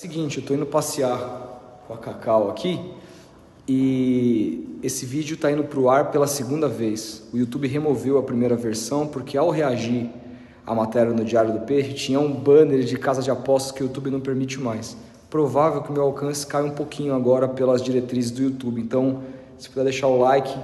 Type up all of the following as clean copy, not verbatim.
Seguinte, eu tô indo passear com a Cacau aqui e esse vídeo tá indo pro ar pela segunda vez. O YouTube removeu a primeira versão porque ao reagir à matéria no Diário do Peixe tinha um banner de casa de apostas que o YouTube não permite mais. Provável que o meu alcance caia um pouquinho agora pelas diretrizes do YouTube. Então, se puder deixar o like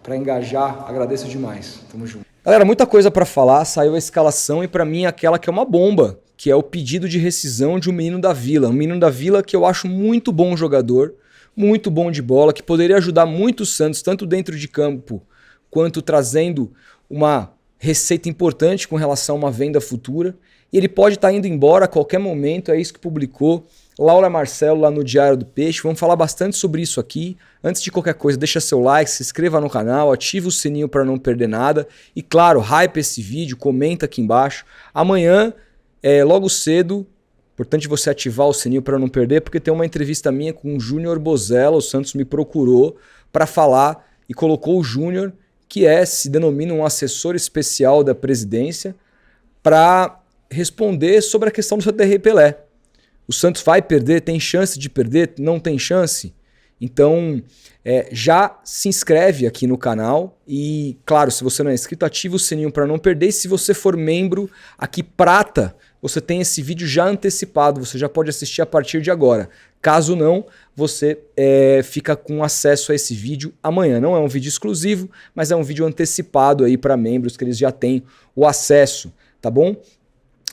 para engajar, agradeço demais. Tamo junto. Galera, muita coisa para falar, saiu a escalação e para mim aquela que é uma bomba, que é o pedido de rescisão de um menino da Vila. Um menino da Vila que eu acho muito bom jogador, muito bom de bola, que poderia ajudar muito o Santos, tanto dentro de campo, quanto trazendo uma receita importante com relação a uma venda futura. E ele pode estar indo embora a qualquer momento, é isso que publicou Laura Marcelo lá no Diário do Peixe. Vamos falar bastante sobre isso aqui. Antes de qualquer coisa, deixa seu like, se inscreva no canal, ative o sininho para não perder nada. E claro, hype esse vídeo, comenta aqui embaixo. Amanhã, logo cedo, importante você ativar o sininho para não perder, porque tem uma entrevista minha com o Júnior Bozella. O Santos me procurou para falar e colocou o Júnior, que se denomina um assessor especial da presidência, para responder sobre a questão do CTR Pelé. O Santos vai perder? Tem chance de perder? Não tem chance? Então, já se inscreve aqui no canal e, claro, se você não é inscrito, ativa o sininho para não perder. E se você for membro aqui prata, você tem esse vídeo já antecipado, você já pode assistir a partir de agora. Caso não, você fica com acesso a esse vídeo amanhã. Não é um vídeo exclusivo, mas é um vídeo antecipado aí para membros que eles já têm o acesso, tá bom?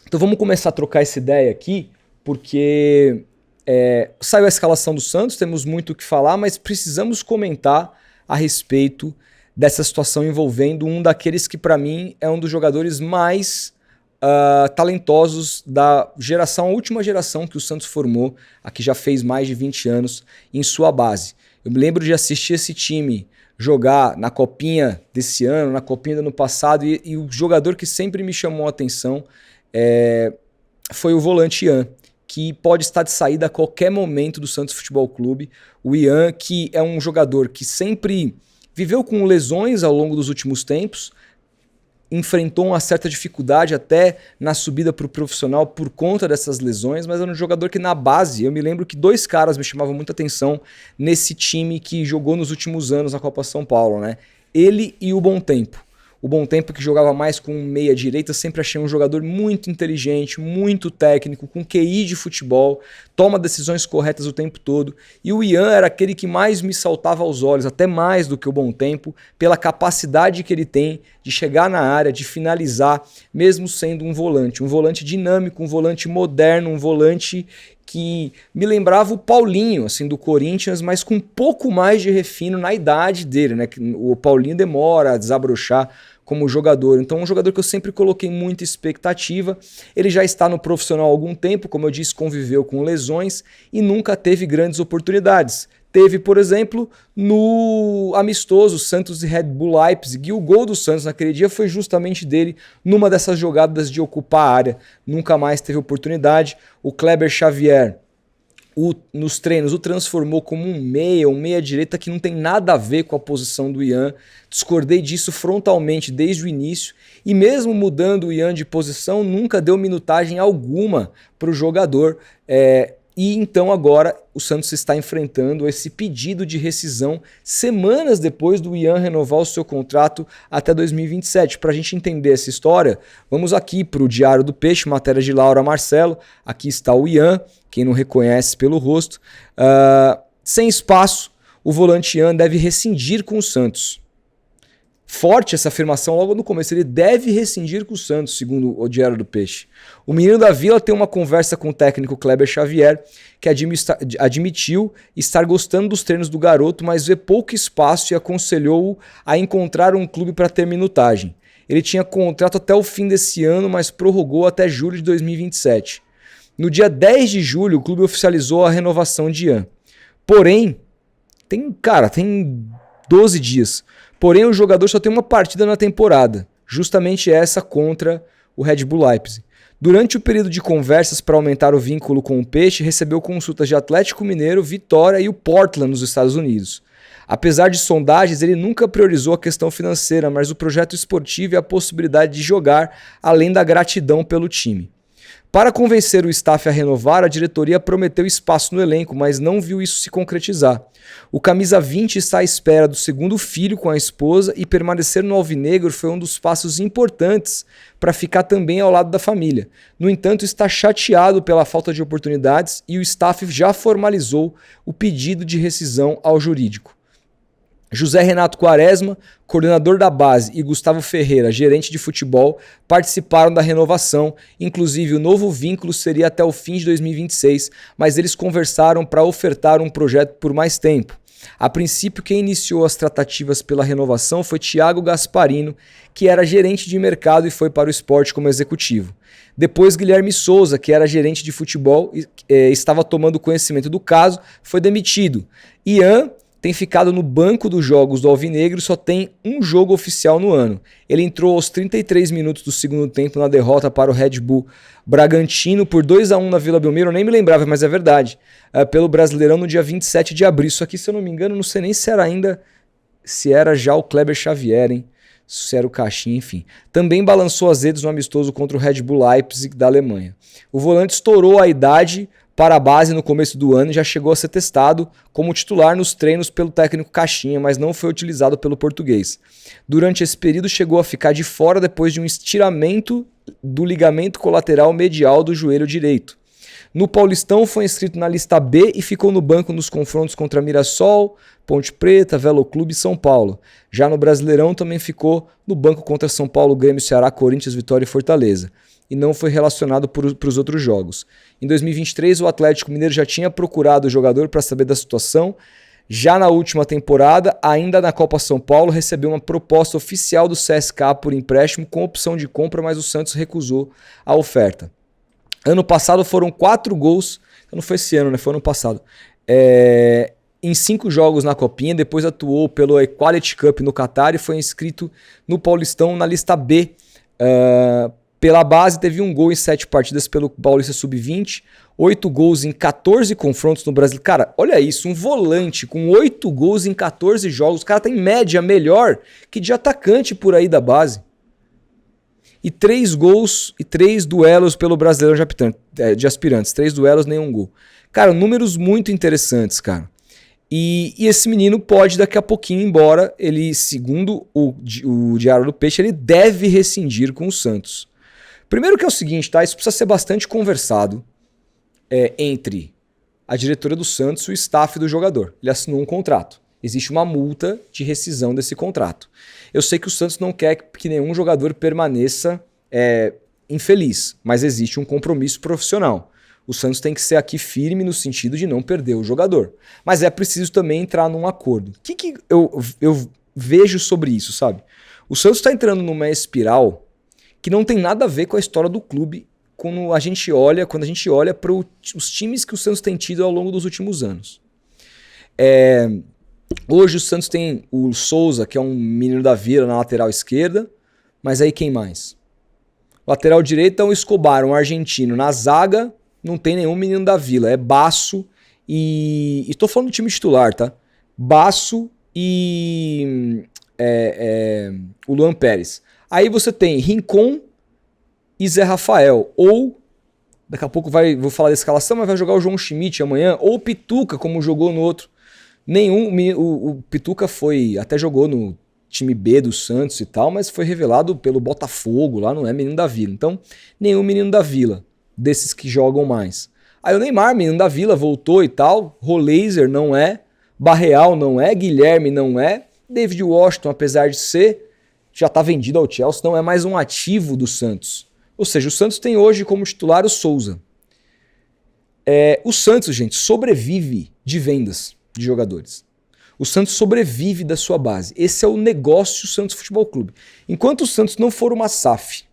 Então vamos começar a trocar essa ideia aqui, porque saiu a escalação do Santos, temos muito o que falar, mas precisamos comentar a respeito dessa situação envolvendo um daqueles que para mim é um dos jogadores mais talentosos da geração, a última geração que o Santos formou, a que já fez mais de 20 anos em sua base. Eu me lembro de assistir esse time jogar na copinha desse ano, na copinha do ano passado, e o jogador que sempre me chamou a atenção foi o volante Ian, que pode estar de saída a qualquer momento do Santos Futebol Clube. O Ian, que é um jogador que sempre viveu com lesões ao longo dos últimos tempos, enfrentou uma certa dificuldade até na subida para o profissional por conta dessas lesões, mas era um jogador que na base, eu me lembro que dois caras me chamavam muita atenção nesse time que jogou nos últimos anos na Copa São Paulo, né? Ele e o Bom Tempo. O Bom Tempo, que jogava mais com meia direita, sempre achei um jogador muito inteligente, muito técnico, com QI de futebol, toma decisões corretas o tempo todo. E o Ian era aquele que mais me saltava aos olhos, até mais do que o Bom Tempo, pela capacidade que ele tem de chegar na área, de finalizar, mesmo sendo um volante dinâmico, um volante moderno, um volante que me lembrava o Paulinho, assim, do Corinthians, mas com um pouco mais de refino na idade dele, né? O Paulinho demora a desabrochar como jogador. Então, um jogador que eu sempre coloquei muita expectativa. Ele já está no profissional há algum tempo, como eu disse, conviveu com lesões e nunca teve grandes oportunidades. Teve, por exemplo, no amistoso Santos e Red Bull Leipzig, e o gol do Santos naquele dia foi justamente dele, numa dessas jogadas de ocupar a área. Nunca mais teve oportunidade. O Kleber Xavier, nos treinos, o transformou como um meia direita que não tem nada a ver com a posição do Ian. Discordei disso frontalmente desde o início, e mesmo mudando o Ian de posição, nunca deu minutagem alguma para o jogador. E então agora o Santos está enfrentando esse pedido de rescisão semanas depois do Ian renovar o seu contrato até 2027. Para a gente entender essa história, vamos aqui para o Diário do Peixe, matéria de Laura Marcelo. Aqui está o Ian, quem não reconhece pelo rosto. Sem espaço, o volante Ian deve rescindir com o Santos. Forte essa afirmação logo no começo, ele deve rescindir com o Santos, segundo o Diário do Peixe. O menino da Vila tem uma conversa com o técnico Kleber Xavier, que admitiu estar gostando dos treinos do garoto, mas vê pouco espaço e aconselhou-o a encontrar um clube para ter minutagem. Ele tinha contrato até o fim desse ano, mas prorrogou até julho de 2027. No dia 10 de julho, o clube oficializou a renovação de Ian. Porém, tem 12 dias. Porém, o jogador só tem uma partida na temporada, justamente essa contra o Red Bull Leipzig. Durante o período de conversas para aumentar o vínculo com o Peixe, recebeu consultas de Atlético Mineiro, Vitória e o Portland nos Estados Unidos. Apesar de sondagens, ele nunca priorizou a questão financeira, mas o projeto esportivo e a possibilidade de jogar, além da gratidão pelo time. Para convencer o staff a renovar, a diretoria prometeu espaço no elenco, mas não viu isso se concretizar. O camisa 20 está à espera do segundo filho com a esposa e permanecer no alvinegro foi um dos passos importantes para ficar também ao lado da família. No entanto, está chateado pela falta de oportunidades e o staff já formalizou o pedido de rescisão ao jurídico. José Renato Quaresma, coordenador da base, e Gustavo Ferreira, gerente de futebol, participaram da renovação. Inclusive, o novo vínculo seria até o fim de 2026, mas eles conversaram para ofertar um projeto por mais tempo. A princípio, quem iniciou as tratativas pela renovação foi Thiago Gasparino, que era gerente de mercado e foi para o Sport como executivo. Depois, Guilherme Souza, que era gerente de futebol e estava tomando conhecimento do caso, foi demitido. Ian tem ficado no banco dos jogos do Alvinegro e só tem um jogo oficial no ano. Ele entrou aos 33 minutos do segundo tempo na derrota para o Red Bull Bragantino por 2-1 na Vila Belmiro, eu nem me lembrava, mas é verdade, pelo Brasileirão no dia 27 de abril. Isso aqui, se eu não me engano, não sei nem se era já o Kleber Xavier, hein? Se era o Caixinha, enfim. Também balançou as redes no amistoso contra o Red Bull Leipzig da Alemanha. O volante estourou a idade para a base no começo do ano e já chegou a ser testado como titular nos treinos pelo técnico Caixinha, mas não foi utilizado pelo português. Durante esse período chegou a ficar de fora depois de um estiramento do ligamento colateral medial do joelho direito. No Paulistão foi inscrito na lista B e ficou no banco nos confrontos contra Mirassol, Ponte Preta, Velo Clube e São Paulo. Já no Brasileirão também ficou no banco contra São Paulo, Grêmio, Ceará, Corinthians, Vitória e Fortaleza. E não foi relacionado para os outros jogos. Em 2023, o Atlético Mineiro já tinha procurado o jogador para saber da situação. Já na última temporada, ainda na Copa São Paulo, recebeu uma proposta oficial do CSKA por empréstimo com opção de compra, mas o Santos recusou a oferta. Ano passado foram 4 gols, não foi esse ano, né? Foi ano passado. Em 5 jogos na Copinha, depois atuou pelo Equality Cup no Catar e foi inscrito no Paulistão na lista B. Pela base, teve 1 gol em 7 partidas pelo Paulista Sub-20, 8 gols em 14 confrontos no Brasil. Cara, olha isso, um volante com 8 gols em 14 jogos. O cara tem média melhor que de atacante por aí da base. E 3 gols e 3 duelos pelo Brasileirão de aspirantes. 3 duelos, nenhum gol. Cara, números muito interessantes, cara. E esse menino pode daqui a pouquinho ir embora. Ele, segundo o Diário do Peixe, ele deve rescindir com o Santos. Primeiro que é o seguinte, tá? Isso precisa ser bastante conversado entre a diretoria do Santos e o staff do jogador. Ele assinou um contrato. Existe uma multa de rescisão desse contrato. Eu sei que o Santos não quer que nenhum jogador permaneça infeliz, mas existe um compromisso profissional. O Santos tem que ser aqui firme no sentido de não perder o jogador. Mas é preciso também entrar num acordo. O que eu vejo sobre isso, sabe? O Santos está entrando numa espiral que não tem nada a ver com a história do clube quando a gente olha para os times que o Santos tem tido ao longo dos últimos anos. Hoje o Santos tem o Souza, que é um menino da Vila na lateral esquerda, mas aí quem mais? Lateral direito é o Escobar, um argentino. Na zaga não tem nenhum menino da Vila, é Basso e... Estou falando do time titular, tá? Basso e o Luan Pérez. Aí você tem Rincon e Zé Rafael. Ou, daqui a pouco vou falar da escalação, mas vai jogar o João Schmidt amanhã. Ou o Pituca, como jogou no outro. O Pituca até jogou no time B do Santos e tal, mas foi revelado pelo Botafogo, lá não é menino da Vila. Então, nenhum menino da Vila, desses que jogam mais. Aí o Neymar, menino da Vila, voltou e tal. Roleiser não é. Barreal não é. Guilherme não é. David Washington, apesar de ser, já está vendido ao Chelsea, não é mais um ativo do Santos. Ou seja, o Santos tem hoje como titular o Souza. O Santos, gente, sobrevive de vendas de jogadores. O Santos sobrevive da sua base. Esse é o negócio do Santos Futebol Clube. Enquanto o Santos não for uma SAF,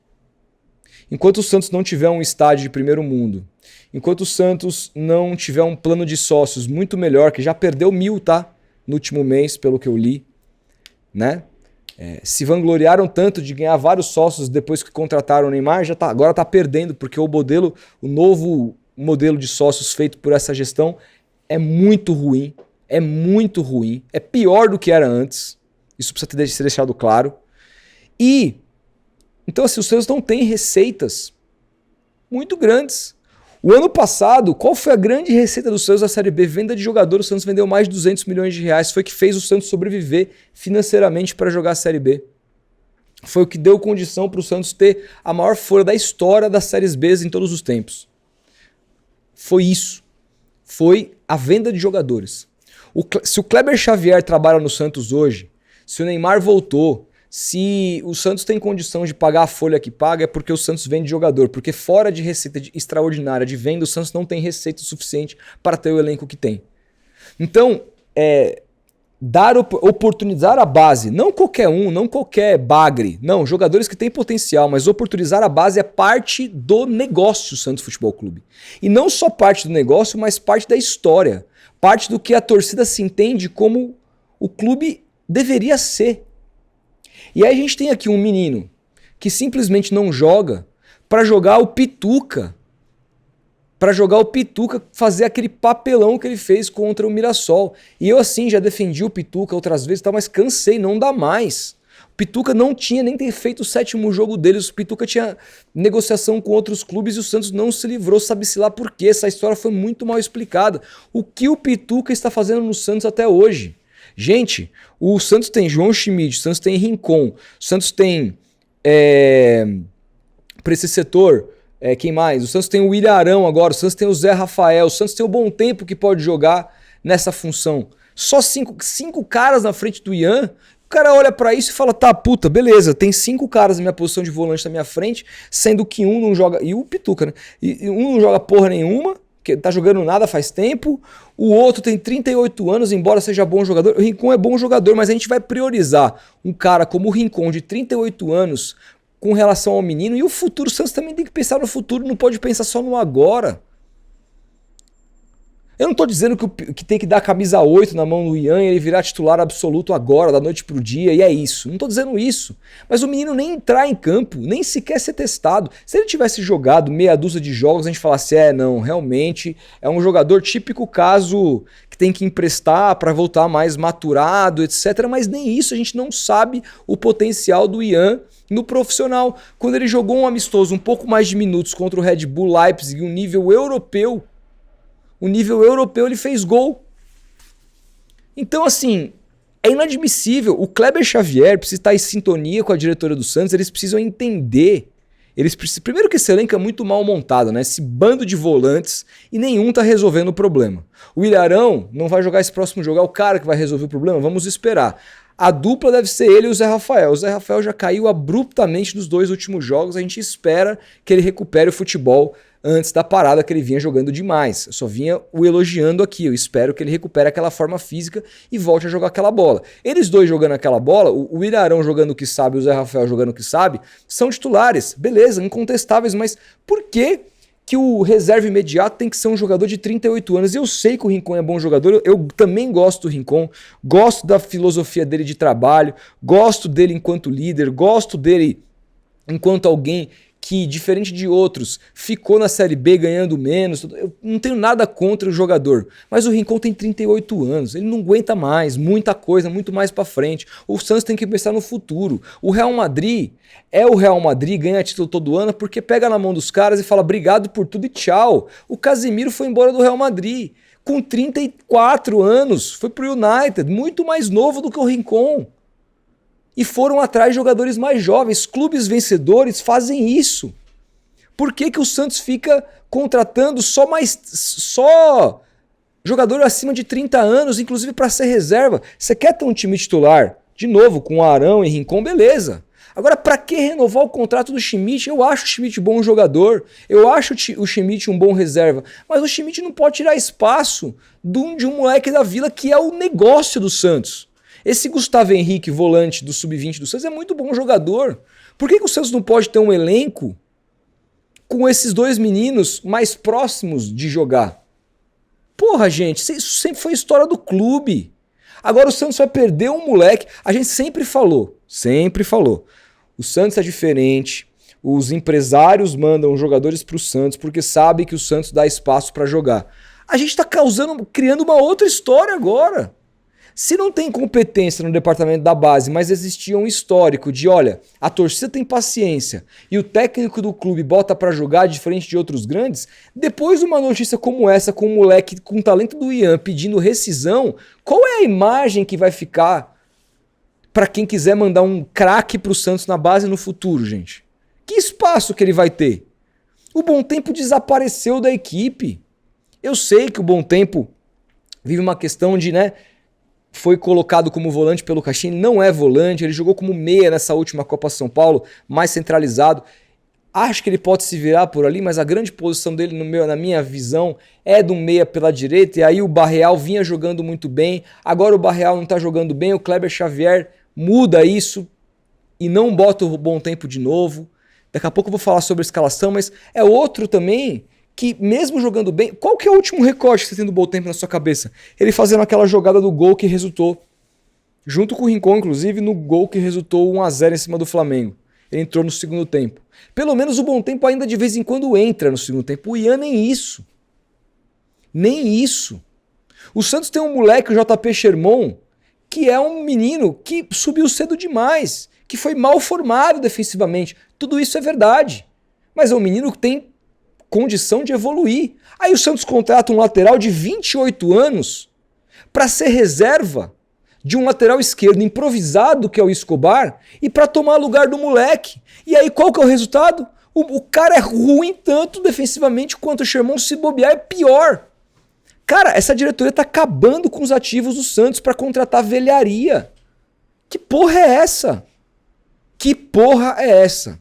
enquanto o Santos não tiver um estádio de primeiro mundo, enquanto o Santos não tiver um plano de sócios muito melhor, que já perdeu 1.000, tá? No último mês, pelo que eu li, né? Se vangloriaram tanto de ganhar vários sócios depois que contrataram o Neymar, agora está perdendo, porque o novo modelo de sócios feito por essa gestão é muito ruim, é pior do que era antes, isso precisa ser deixado claro. E, então assim, os Santos não têm receitas Muito grandes. O ano passado, qual foi a grande receita do Santos da Série B? Venda de jogador. O Santos vendeu mais de 200 milhões de reais. Foi o que fez o Santos sobreviver financeiramente para jogar a Série B. Foi o que deu condição para o Santos ter a maior folha da história das Séries B em todos os tempos. Foi isso. Foi a venda de jogadores. Se o Kleber Xavier trabalha no Santos hoje, se o Neymar voltou, se o Santos tem condição de pagar a folha que paga, é porque o Santos vende jogador. Porque fora de receita extraordinária de venda, o Santos não tem receita suficiente para ter o elenco que tem. Então, oportunizar a base, não qualquer um, não qualquer bagre, não, jogadores que têm potencial, mas oportunizar a base é parte do negócio do Santos Futebol Clube. E não só parte do negócio, mas parte da história, parte do que a torcida se entende como o clube deveria ser. E aí a gente tem aqui um menino que simplesmente não joga para jogar o Pituca, fazer aquele papelão que ele fez contra o Mirassol. E eu assim já defendi o Pituca outras vezes, mas cansei, não dá mais. O Pituca não tinha nem ter feito o 7º jogo dele, o Pituca tinha negociação com outros clubes e o Santos não se livrou, sabe-se lá por quê. Essa história foi muito mal explicada. O que o Pituca está fazendo no Santos até hoje? Gente, o Santos tem João Schmidt, o Santos tem Rincon, o Santos tem para esse setor, quem mais? O Santos tem o Willian Arão agora, o Santos tem o Zé Rafael, o Santos tem o Bom Tempo que pode jogar nessa função. Só cinco caras na frente do Ian, o cara olha pra isso e fala, tá, puta, beleza, tem 5 caras na minha posição de volante na minha frente, sendo que um não joga, e o Pituca, né? E um não joga porra nenhuma, que tá jogando nada faz tempo, o outro tem 38 anos, embora seja bom jogador, o Rincon é bom jogador, mas a gente vai priorizar um cara como o Rincon de 38 anos com relação ao menino, e o futuro, o Santos também tem que pensar no futuro, não pode pensar só no agora. Eu não tô dizendo que tem que dar camisa 8 na mão do Ian e ele virar titular absoluto agora, da noite pro dia, e é isso. Não tô dizendo isso. Mas o menino nem entrar em campo, nem sequer ser testado. Se ele tivesse jogado meia dúzia de jogos, a gente falasse, não, realmente é um jogador típico caso que tem que emprestar para voltar mais maturado, etc. Mas nem isso, a gente não sabe o potencial do Ian no profissional. Quando ele jogou um amistoso um pouco mais de minutos contra o Red Bull Leipzig, um nível europeu, ele fez gol. Então, assim, é inadmissível. O Kleber Xavier precisa estar em sintonia com a diretoria do Santos, eles precisam entender. Primeiro que esse elenco é muito mal montado, né? Esse bando de volantes e nenhum tá resolvendo o problema. O Willian Arão não vai jogar esse próximo jogo, é o cara que vai resolver o problema, vamos esperar. A dupla deve ser ele e o Zé Rafael. O Zé Rafael já caiu abruptamente nos 2 últimos jogos, a gente espera que ele recupere o futebol antes da parada, que ele vinha jogando demais. Eu só vinha o elogiando aqui, eu espero que ele recupere aquela forma física e volte a jogar aquela bola. Eles dois jogando aquela bola, o Willian Arão jogando o que sabe e o Zé Rafael jogando o que sabe, são titulares, beleza, incontestáveis, mas por que o reserva imediato tem que ser um jogador de 38 anos? Eu sei que o Rincon é bom jogador, eu também gosto do Rincon, gosto da filosofia dele de trabalho, gosto dele enquanto líder, gosto dele enquanto alguém que, diferente de outros, ficou na Série B ganhando menos. Eu não tenho nada contra o jogador, mas o Rincon tem 38 anos, ele não aguenta mais, muita coisa, muito mais pra frente. O Santos tem que pensar no futuro. O Real Madrid ganha título todo ano porque pega na mão dos caras e fala obrigado por tudo e tchau. O Casemiro foi embora do Real Madrid com 34 anos, foi pro United, muito mais novo do que o Rincon. E foram atrás de jogadores mais jovens. Clubes vencedores fazem isso. Por que o Santos fica contratando só jogador acima de 30 anos, inclusive para ser reserva? Você quer ter um time titular, de novo, com Arão e Rincon, beleza. Agora, para que renovar o contrato do Schmidt? Eu acho o Schmidt bom jogador, eu acho o Schmidt um bom reserva, mas o Schmidt não pode tirar espaço de um moleque da Vila que é o negócio do Santos. Esse Gustavo Henrique, volante do Sub-20 do Santos, é muito bom jogador. Por que o Santos não pode ter um elenco com esses 2 meninos mais próximos de jogar? Porra, gente, isso sempre foi história do clube. Agora o Santos vai perder um moleque. A gente sempre falou. O Santos é diferente. Os empresários mandam jogadores pro Santos porque sabem que o Santos dá espaço para jogar. A gente tá criando uma outra história agora. Se não tem competência no departamento da base, mas existia um histórico de, olha, a torcida tem paciência e o técnico do clube bota pra jogar diferente de outros grandes, depois de uma notícia como essa, com um moleque com o talento do Ian pedindo rescisão, qual é a imagem que vai ficar pra quem quiser mandar um craque pro Santos na base no futuro, gente? Que espaço que ele vai ter? O Bom Tempo desapareceu da equipe. Eu sei que o Bom Tempo vive uma questão de, foi colocado como volante pelo Caixinha, ele não é volante, ele jogou como meia nessa última Copa São Paulo, mais centralizado. Acho que ele pode se virar por ali, mas a grande posição dele, na minha visão, é do meia pela direita, e aí o Barreal vinha jogando muito bem, agora o Barreal não tá jogando bem, o Kleber Xavier muda isso e não bota o Bom Tempo de novo. Daqui a pouco eu vou falar sobre a escalação, mas é outro também que mesmo jogando bem... Qual que é o último recorte que você tem do Bom Tempo na sua cabeça? Ele fazendo aquela jogada do gol que resultou, junto com o Rincon, inclusive, no gol que resultou 1-0 em cima do Flamengo. Ele entrou no segundo tempo. Pelo menos o Bom Tempo ainda de vez em quando entra no segundo tempo. O Ian nem isso. Nem isso. O Santos tem um moleque, o JP Sherman, que é um menino que subiu cedo demais, que foi mal formado defensivamente. Tudo isso é verdade. Mas é um menino que tem condição de evoluir. Aí o Santos contrata um lateral de 28 anos para ser reserva de um lateral esquerdo improvisado, que é o Escobar, e para tomar lugar do moleque. E aí qual que é o resultado? O cara é ruim tanto defensivamente quanto o Sherman, se bobear é pior. Cara, essa diretoria tá acabando com os ativos do Santos para contratar velharia. Que porra é essa? Que porra é essa?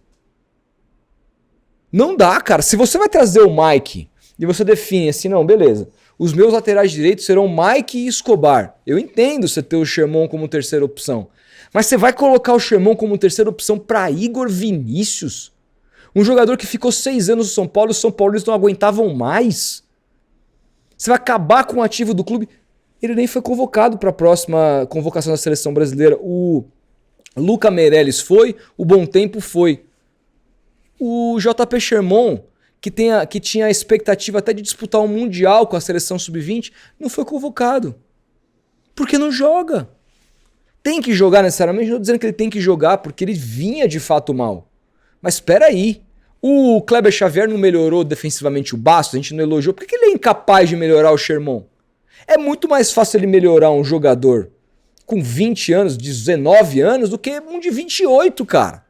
Não dá, cara. Se você vai trazer o Mike e você define assim, não, beleza, os meus laterais direitos serão Mike e Escobar. Eu entendo você ter o Sherman como terceira opção. Mas você vai colocar o Sherman como terceira opção para Igor Vinícius? Um jogador que ficou 6 anos no São Paulo e os São Paulinos não aguentavam mais? Você vai acabar com o ativo do clube? Ele nem foi convocado para a próxima convocação da seleção brasileira. O Luca Meirelles foi, o Bom Tempo foi. O JP Sherman, que tinha a expectativa até de disputar um Mundial com a seleção sub-20, não foi convocado. Porque não joga. Tem que jogar necessariamente, não estou dizendo que ele tem que jogar, porque ele vinha de fato mal. Mas espera aí. O Kleber Xavier não melhorou defensivamente o Bastos, a gente não elogiou. Por que ele é incapaz de melhorar o Sherman? É muito mais fácil ele melhorar um jogador com 20 anos, 19 anos, do que um de 28, cara.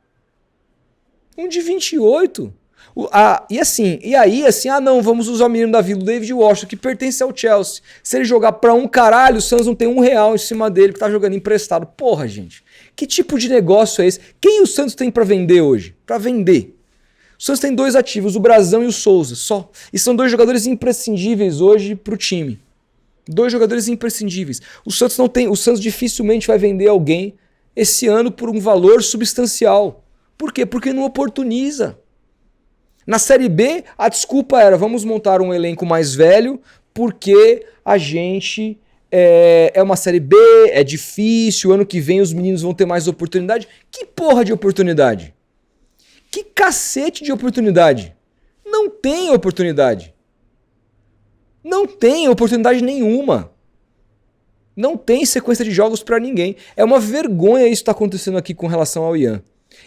Um de 28. E aí, não, vamos usar o menino da Vila, o David Washington, que pertence ao Chelsea. Se ele jogar pra um caralho, o Santos não tem R$1 em cima dele, que tá jogando emprestado. Porra, gente. Que tipo de negócio é esse? Quem o Santos tem pra vender hoje? Pra vender. O Santos tem 2 ativos, o Brazão e o Souza, só. E são 2 jogadores imprescindíveis hoje pro time. 2 jogadores imprescindíveis. O Santos dificilmente vai vender alguém esse ano por um valor substancial. Por quê? Porque não oportuniza. Na Série B, a desculpa era, vamos montar um elenco mais velho, porque a gente é uma Série B, é difícil, ano que vem os meninos vão ter mais oportunidade. Que porra de oportunidade? Que cacete de oportunidade? Não tem oportunidade. Não tem oportunidade nenhuma. Não tem sequência de jogos pra ninguém. É uma vergonha isso que tá acontecendo aqui com relação ao Ian.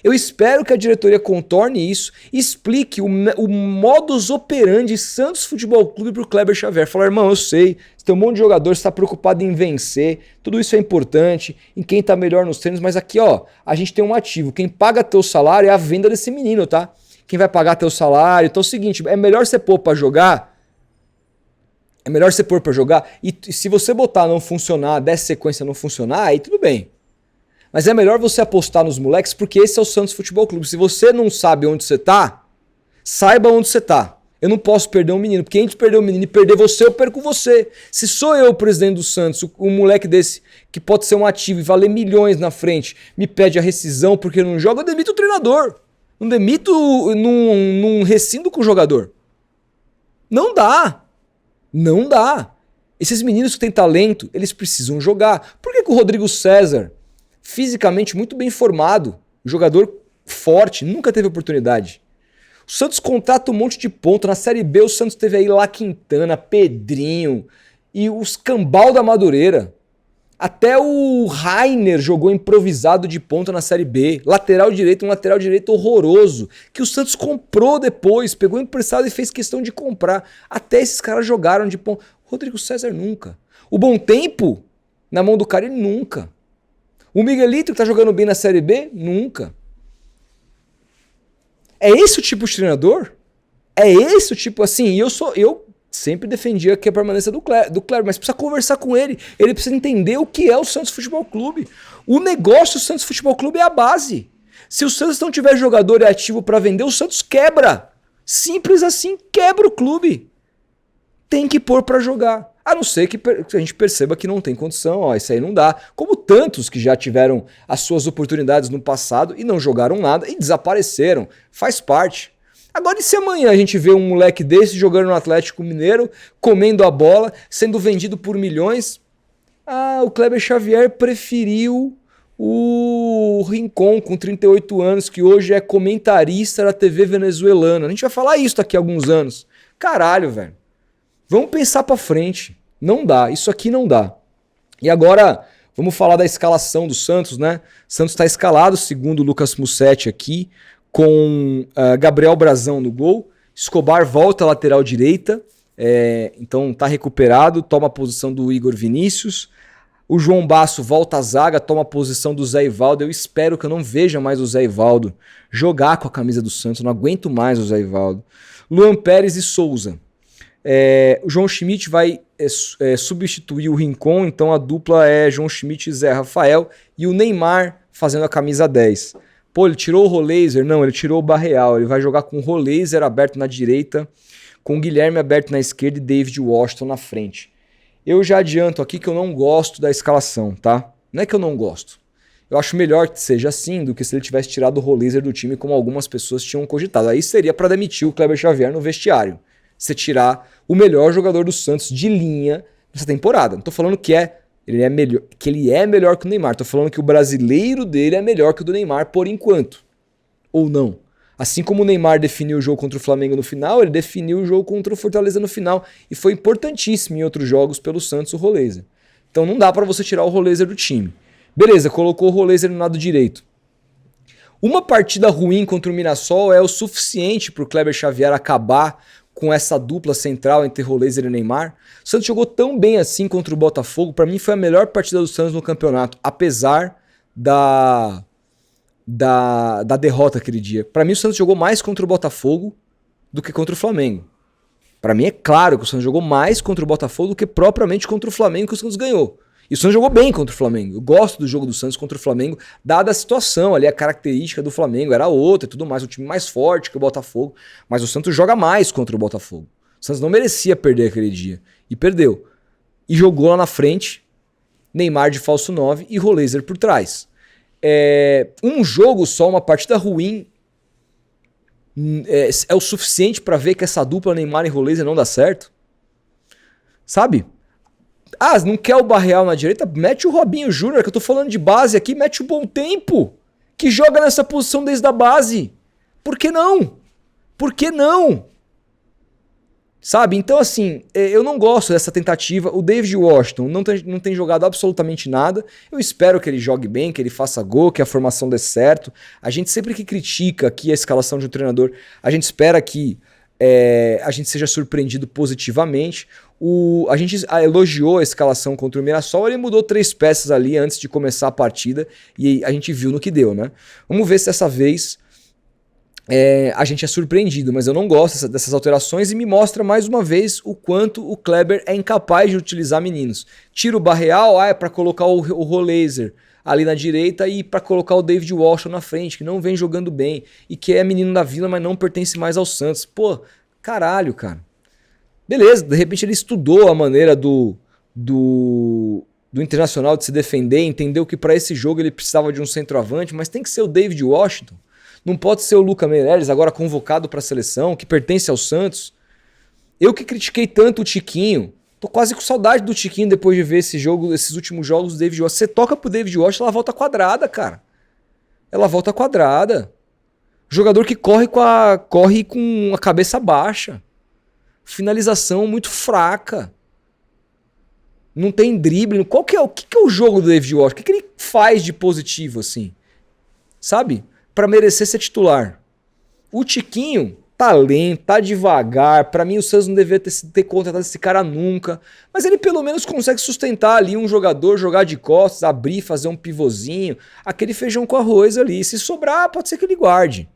Eu espero que a diretoria contorne isso e explique o modus operandi Santos Futebol Clube pro Kleber Xavier. Falar, irmão, eu sei, você tem um monte de jogador, você tá preocupado em vencer, tudo isso é importante, em quem tá melhor nos treinos, mas aqui, ó, a gente tem um ativo. Quem paga teu salário é a venda desse menino, tá? Quem vai pagar teu salário? Então é o seguinte, é melhor você pôr pra jogar. É melhor você pôr pra jogar. E se você botar não funcionar, der sequência não funcionar, aí tudo bem. Mas é melhor você apostar nos moleques, porque esse é o Santos Futebol Clube. Se você não sabe onde você tá, saiba onde você tá. Eu não posso perder um menino, porque entre perder um menino e perder você, eu perco você. Se sou eu o presidente do Santos, um moleque desse, que pode ser um ativo e valer milhões na frente, me pede a rescisão porque não joga, eu demito o treinador. Não demito, não rescindo com o jogador. Não dá. Não dá. Esses meninos que têm talento, eles precisam jogar. Por que o Rodrigo César, fisicamente muito bem formado, jogador forte, nunca teve oportunidade? O Santos contrata um monte de ponta. Na Série B o Santos teve aí lá Quintana, Pedrinho e os cambal da Madureira. Até o Rainer jogou improvisado de ponta na Série B. Lateral direito, um lateral direito horroroso. Que o Santos comprou depois, pegou emprestado e fez questão de comprar. Até esses caras jogaram de ponta. Rodrigo César nunca. O Bom Tempo, na mão do cara, ele nunca. O Miguelito, que tá jogando bem na Série B, nunca. É esse o tipo de treinador? É esse o tipo assim? E eu sempre defendia que a permanência do Kleber, mas precisa conversar com ele. Ele precisa entender o que é o Santos Futebol Clube. O negócio do Santos Futebol Clube é a base. Se o Santos não tiver jogador ativo para vender, o Santos quebra. Simples assim, quebra o clube. Tem que pôr para jogar. A não ser que a gente perceba que não tem condição, ó, isso aí não dá. Como tantos que já tiveram as suas oportunidades no passado e não jogaram nada e desapareceram. Faz parte. Agora, e se amanhã a gente vê um moleque desse jogando no Atlético Mineiro, comendo a bola, sendo vendido por milhões? Ah, o Kleber Xavier preferiu o Rincon, com 38 anos, que hoje é comentarista da TV venezuelana. A gente vai falar isso daqui a alguns anos. Caralho, velho. Vamos pensar pra frente. Não dá, isso aqui não dá. E agora, vamos falar da escalação do Santos, né? Santos está escalado, segundo o Lucas Mussetti aqui, com Gabriel Brazão no gol. Escobar volta à lateral direita, então tá recuperado, toma a posição do Igor Vinícius. O João Basso volta à zaga, toma a posição do Zé Ivaldo. Eu espero que eu não veja mais o Zé Ivaldo jogar com a camisa do Santos, não aguento mais o Zé Ivaldo. Luan Pérez e Souza. O João Schmidt vai substituir o Rincon, então a dupla é João Schmidt e Zé Rafael, e o Neymar fazendo a camisa 10. Pô, ele tirou o Roleiser? Não, ele tirou o Barreal. Ele vai jogar com o Roleiser aberto na direita, com o Guilherme aberto na esquerda e David Washington na frente. Eu já adianto aqui que eu não gosto da escalação, tá? Não é que eu não gosto. Eu acho melhor que seja assim do que se ele tivesse tirado o Roleiser do time, como algumas pessoas tinham cogitado. Aí seria para demitir o Kleber Xavier no vestiário. Você tirar o melhor jogador do Santos de linha nessa temporada. Não tô falando que ele é melhor que o Neymar. Tô falando que o brasileiro dele é melhor que o do Neymar por enquanto. Ou não. Assim como o Neymar definiu o jogo contra o Flamengo no final, ele definiu o jogo contra o Fortaleza no final. E foi importantíssimo em outros jogos pelo Santos o Roleiser. Então não dá pra você tirar o Roleiser do time. Beleza, colocou o Roleiser no lado direito. Uma partida ruim contra o Mirassol é o suficiente pro Kleber Xavier acabar com essa dupla central entre Roleiser e Neymar. O Santos jogou tão bem assim contra o Botafogo. Para mim foi a melhor partida do Santos no campeonato, apesar da derrota aquele dia. Para mim o Santos jogou mais contra o Botafogo do que contra o Flamengo. Para mim é claro que o Santos jogou mais contra o Botafogo do que propriamente contra o Flamengo, que o Santos ganhou. E o Santos jogou bem contra o Flamengo. Eu gosto do jogo do Santos contra o Flamengo, dada a situação ali, a característica do Flamengo era outra e tudo mais, um time mais forte que o Botafogo. Mas o Santos joga mais contra o Botafogo. O Santos não merecia perder aquele dia. E perdeu. E jogou lá na frente, Neymar de falso 9 e Roleiser por trás. Um jogo só, uma partida ruim, é o suficiente para ver que essa dupla Neymar e Roleiser não dá certo? Sabe? Ah, não quer o Barreal na direita? Mete o Robinho Júnior, que eu tô falando de base aqui, mete o Bom Tempo, que joga nessa posição desde a base. Por que não? Por que não? Sabe? Então, assim, eu não gosto dessa tentativa. O David Washington não tem jogado absolutamente nada. Eu espero que ele jogue bem, que ele faça gol, que a formação dê certo. A gente sempre que critica aqui a escalação de um treinador, a gente espera que a gente seja surpreendido positivamente. A gente elogiou a escalação contra o Mirassol, ele mudou 3 peças ali antes de começar a partida e a gente viu no que deu, né? Vamos ver se dessa vez a gente é surpreendido, mas eu não gosto dessas alterações e me mostra mais uma vez o quanto o Kleber é incapaz de utilizar meninos. Tira o Barreal, é para colocar o Roleiser ali na direita e para colocar o David Washington na frente, que não vem jogando bem e que é menino da Vila, mas não pertence mais ao Santos. Pô, caralho, cara. Beleza, de repente ele estudou a maneira do Internacional de se defender, entendeu que para esse jogo ele precisava de um centroavante, mas tem que ser o David Washington. Não pode ser o Luca Meireles, agora convocado para a seleção, que pertence ao Santos. Eu que critiquei tanto o Tiquinho, tô quase com saudade do Tiquinho depois de ver esses últimos jogos do David Washington. Você toca pro David Washington, ela volta quadrada, cara. Ela volta quadrada. Jogador que corre com a cabeça baixa. Finalização muito fraca. Não tem drible. Qual que é o que é o jogo do David Washington? O que ele faz de positivo, assim? Sabe? Pra merecer ser titular. O Tiquinho tá lento, tá devagar. Pra mim, o Santos não deveria ter contratado esse cara nunca. Mas ele pelo menos consegue sustentar ali um jogador, jogar de costas, abrir, fazer um pivôzinho. Aquele feijão com arroz ali. Se sobrar, pode ser que ele guarde.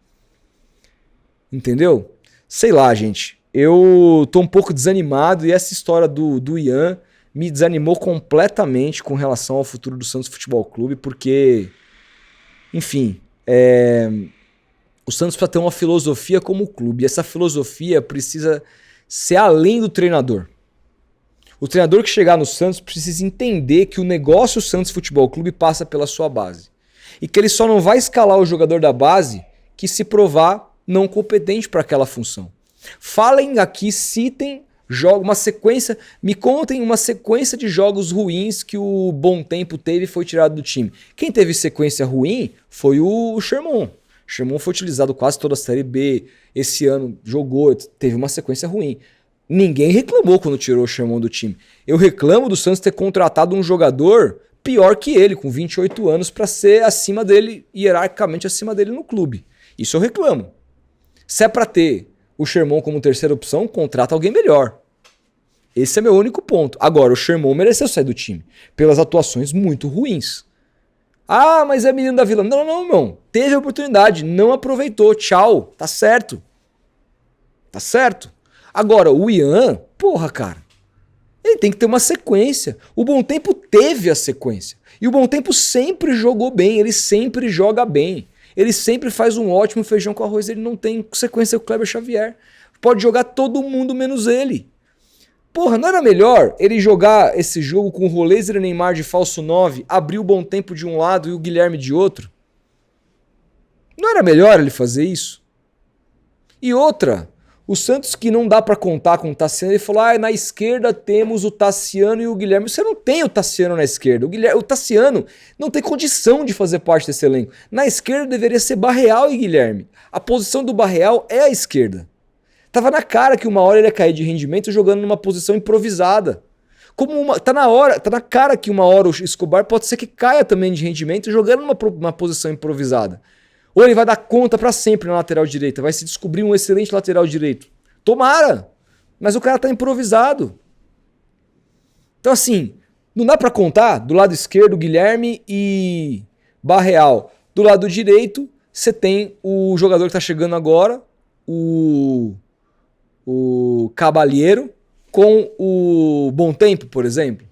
Entendeu? Sei lá, gente. Eu tô um pouco desanimado e essa história do Ian me desanimou completamente com relação ao futuro do Santos Futebol Clube, porque, enfim, o Santos precisa ter uma filosofia como clube. E essa filosofia precisa ser além do treinador. O treinador que chegar no Santos precisa entender que o negócio Santos Futebol Clube passa pela sua base. E que ele só não vai escalar o jogador da base que se provar não competente para aquela função. Falem aqui, citem uma sequência, me contem uma sequência de jogos ruins que o Bom Tempo teve e foi tirado do time. Quem teve sequência ruim foi o Sherman. Sherman foi utilizado quase toda a Série B. Esse ano jogou, teve uma sequência ruim. Ninguém reclamou quando tirou o Sherman do time. Eu reclamo do Santos ter contratado um jogador pior que ele, com 28 anos, para ser acima dele, hierarquicamente acima dele no clube. Isso eu reclamo. Se é para ter o Sherman como terceira opção, contrata alguém melhor. Esse é meu único ponto. Agora, o Sherman mereceu sair do time pelas atuações muito ruins. Ah, mas é menino da Vila. Não, irmão. Teve a oportunidade, não aproveitou. Tchau. Tá certo. Tá certo. Agora, o Ian, porra, cara. Ele tem que ter uma sequência. O Bom Tempo teve a sequência. E o Bom Tempo sempre jogou bem. Ele sempre joga bem. Ele sempre faz um ótimo feijão com arroz. Ele não tem sequência com o Kleber Xavier. Pode jogar todo mundo menos ele. Porra, não era melhor ele jogar esse jogo com o Roleiser e Neymar de falso 9, abrir o Bom Tempo de um lado e o Guilherme de outro? Não era melhor ele fazer isso? E outra, o Santos que não dá pra contar com o Tassiano, ele falou, na esquerda temos o Tassiano e o Guilherme. Você não tem o Tassiano na esquerda. O Tassiano não tem condição de fazer parte desse elenco. Na esquerda deveria ser Barreal e Guilherme. A posição do Barreal é a esquerda. Tava na cara que uma hora ele ia cair de rendimento jogando numa posição improvisada. Tá na cara que uma hora o Escobar pode ser que caia também de rendimento jogando numa posição improvisada. Ou ele vai dar conta pra sempre na lateral direita, vai se descobrir um excelente lateral direito. Tomara! Mas o cara tá improvisado. Então assim, não dá pra contar do lado esquerdo Guilherme e Barreal. Do lado direito, você tem o jogador que tá chegando agora, o Cabalheiro, com o Bom Tempo, por exemplo.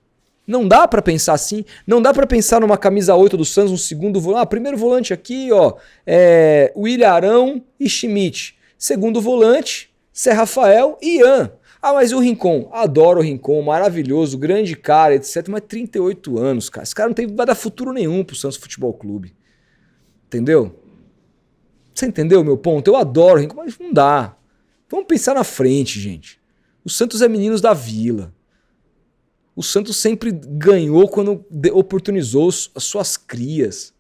Não dá pra pensar assim. Não dá pra pensar numa camisa 8 do Santos, um segundo volante. Primeiro volante aqui, ó, William Arão e Schmidt. Segundo volante, Zé Rafael e Ian. Ah, mas e o Rincon? Adoro o Rincon, maravilhoso, grande cara, etc. Mas 38 anos, cara. Esse cara não vai dar futuro nenhum pro Santos Futebol Clube. Entendeu? Você entendeu o meu ponto? Eu adoro o Rincon, mas não dá. Vamos pensar na frente, gente. O Santos é meninos da Vila. O Santos sempre ganhou quando oportunizou as suas crias.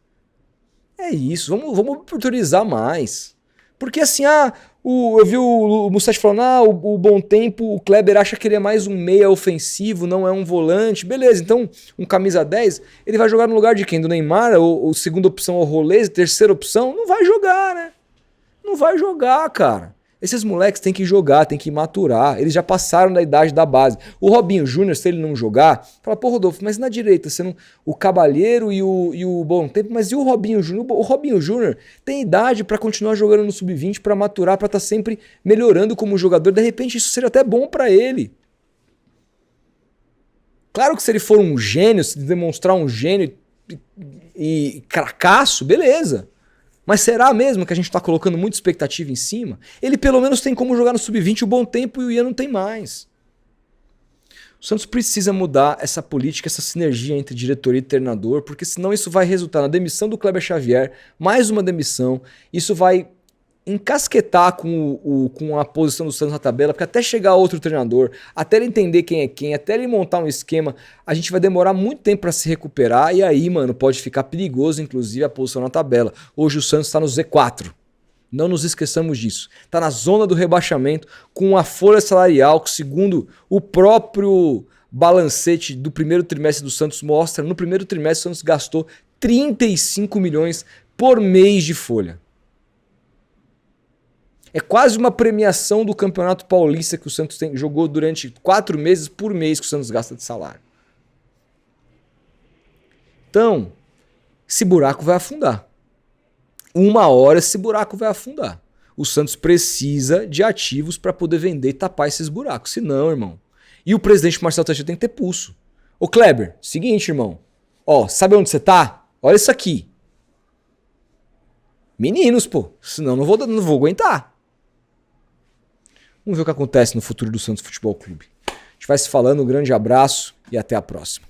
É isso, vamos oportunizar mais. Porque assim, eu vi o Mussati falando, o Bom Tempo, o Kleber acha que ele é mais um meia ofensivo, não é um volante. Beleza, então um camisa 10, ele vai jogar no lugar de quem? Do Neymar? Ou segunda opção é o Rolês, terceira opção? Não vai jogar, né? Não vai jogar, cara. Esses moleques têm que jogar, têm que maturar. Eles já passaram da idade da base. O Robinho Júnior, se ele não jogar, fala, pô, Rodolfo, mas na direita, você não... o Cabalheiro e o Bom Tempo, mas e o Robinho Júnior? O Robinho Júnior tem idade pra continuar jogando no Sub-20, pra maturar, pra estar sempre melhorando como jogador. De repente, isso seria até bom pra ele. Claro que se ele for um gênio, se demonstrar um gênio e cracaço, beleza. Mas será mesmo que a gente está colocando muita expectativa em cima? Ele pelo menos tem como jogar no Sub-20 o Bom Tempo e o Ian não tem mais. O Santos precisa mudar essa política, essa sinergia entre diretoria e treinador, porque senão isso vai resultar na demissão do Kleber Xavier, mais uma demissão, isso vai encasquetar com a posição do Santos na tabela, porque até chegar outro treinador, até ele entender quem é quem, até ele montar um esquema, a gente vai demorar muito tempo para se recuperar e aí, mano, pode ficar perigoso, inclusive, a posição na tabela. Hoje o Santos está no Z4. Não nos esqueçamos disso. Está na zona do rebaixamento, com a folha salarial que, segundo o próprio balancete do primeiro trimestre do Santos mostra, no primeiro trimestre o Santos gastou 35 milhões por mês de folha. É quase uma premiação do Campeonato Paulista que o Santos jogou durante 4 meses por mês que o Santos gasta de salário. Então, esse buraco vai afundar. Uma hora esse buraco vai afundar. O Santos precisa de ativos para poder vender e tapar esses buracos. Senão, irmão. E o presidente Marcelo Teixeira tem que ter pulso. Ô Kleber, seguinte, irmão. Ó, sabe onde você tá? Olha isso aqui. Meninos, pô. Senão não vou aguentar. Vamos ver o que acontece no futuro do Santos Futebol Clube. A gente vai se falando, um grande abraço e até a próxima.